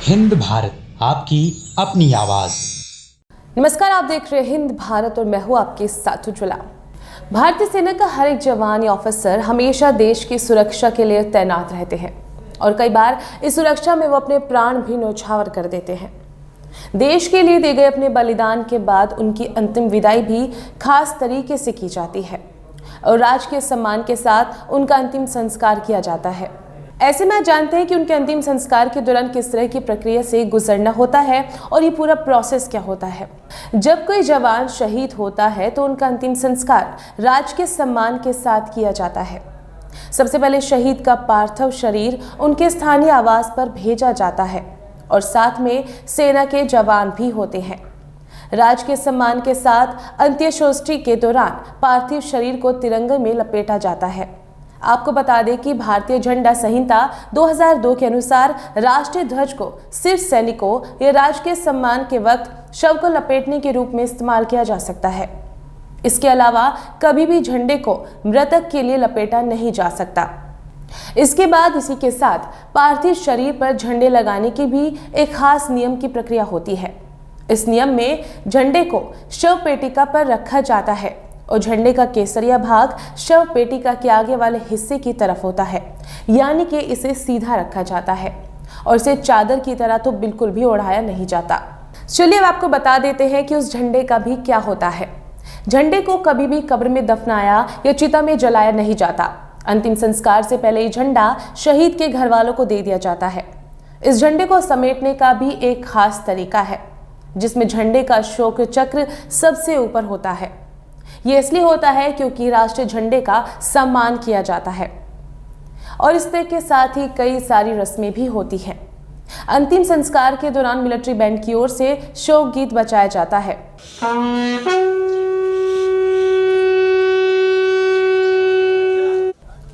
हिंद भारत, आपकी अपनी आवाज। नमस्कार, आप देख रहे हैं हिंद भारत और मैं हूं आपके साथ उज्ज्वला। भारतीय सेना का हर एक जवान या ऑफिसर हमेशा देश की सुरक्षा के लिए तैनात रहते हैं और कई बार इस सुरक्षा में वो अपने प्राण भी न्यौछावर कर देते हैं। देश के लिए दिए गए अपने बलिदान के बाद उनकी अंतिम विदाई भी खास तरीके से की जाती है और राजकीय सम्मान के साथ उनका अंतिम संस्कार किया जाता है। ऐसे में जानते हैं कि उनके अंतिम संस्कार के दौरान किस तरह की प्रक्रिया से गुजरना होता है और ये पूरा प्रोसेस क्या होता है। जब कोई जवान शहीद होता है तो उनका अंतिम संस्कार राजकीय सम्मान के साथ किया जाता है। सबसे पहले शहीद का पार्थिव शरीर उनके स्थानीय आवास पर भेजा जाता है और साथ में सेना के जवान भी होते हैं। राजकीय सम्मान के साथ अंत्येष्टि के दौरान पार्थिव शरीर को तिरंगे में लपेटा जाता है। आपको बता दें कि भारतीय झंडा संहिता 2002 के अनुसार राष्ट्रीय ध्वज को सिर्फ सैनिकों या राजकीय सम्मान के वक्त शव को लपेटने के रूप में इस्तेमाल किया जा सकता है। इसके अलावा कभी भी झंडे को मृतक के लिए लपेटा नहीं जा सकता। इसके बाद इसी के साथ पार्थिव शरीर पर झंडे लगाने की भी एक खास नियम की प्रक्रिया होती है। इस नियम में झंडे को शव पेटिका पर रखा जाता है और झंडे का केसरिया भाग शव पेटिका के आगे वाले हिस्से की तरफ होता है, यानी कि इसे सीधा रखा जाता है और इसे चादर की तरह तो बिल्कुल भी ओढ़ाया नहीं जाता। चलिए अब आपको बता देते हैं कि उस झंडे का भी क्या होता है। झंडे को कभी भी कब्र में दफनाया या चिता में जलाया नहीं जाता। अंतिम संस्कार से पहले ये झंडा शहीद के घर वालों को दे दिया जाता है। इस झंडे को समेटने का भी एक खास तरीका है, जिसमें झंडे का अशोक चक्र सबसे ऊपर होता है। ये इसलिए होता है क्योंकि राष्ट्रीय झंडे का सम्मान किया जाता है और इसके के साथ ही कई सारी रस्में भी होती हैं। अंतिम संस्कार के दौरान मिलिट्री बैंड की ओर से शोक गीत बजाया जाता है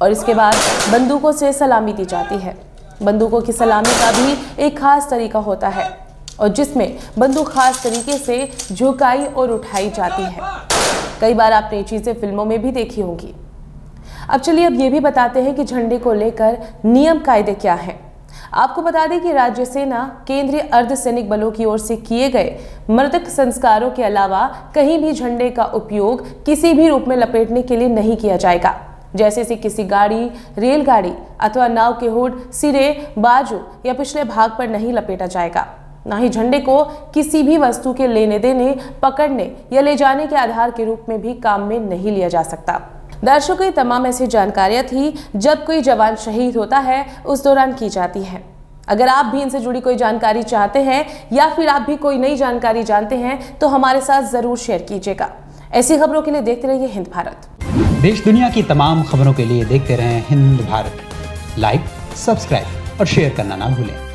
और इसके बाद बंदूकों से सलामी दी जाती है। बंदूकों की सलामी का भी एक खास तरीका होता है और जिसमें बंदूक खास तरीके से झुकाई और उठाई जाती है। कई बार आपने ये चीज़ें फिल्मों में भी देखी होंगी। अब चलिए अब ये भी बताते हैं कि झंडे को लेकर नियम कायदे क्या हैं। आपको बता दें कि राज्य सेना केंद्रीय अर्धसैनिक बलों की ओर से किए गए मृतक संस्कारों के अलावा कहीं भी झंडे का उपयोग किसी भी रूप में लपेटने के लिए नहीं किया जाएगा। जैसे इसे किसी गाड़ी, रेलगाड़ी अथवा नाव के हुड, सिरे, बाजू या पिछले भाग पर नहीं लपेटा जाएगा। ना ही झंडे को किसी भी वस्तु के लेने देने, पकड़ने या ले जाने के आधार के रूप में भी काम में नहीं लिया जा सकता। दर्शकों, ये तमाम ऐसी जानकारियां थी जब कोई जवान शहीद होता है उस दौरान की जाती हैं। अगर आप भी इनसे जुड़ी कोई जानकारी चाहते हैं या फिर आप भी कोई नई जानकारी जानते हैं तो हमारे साथ जरूर शेयर कीजिएगा। ऐसी खबरों के लिए देखते रहिए हिंद भारत। देश दुनिया की तमाम खबरों के लिए देखते रहें हिंद भारत। लाइक, सब्सक्राइब और शेयर करना ना भूलें।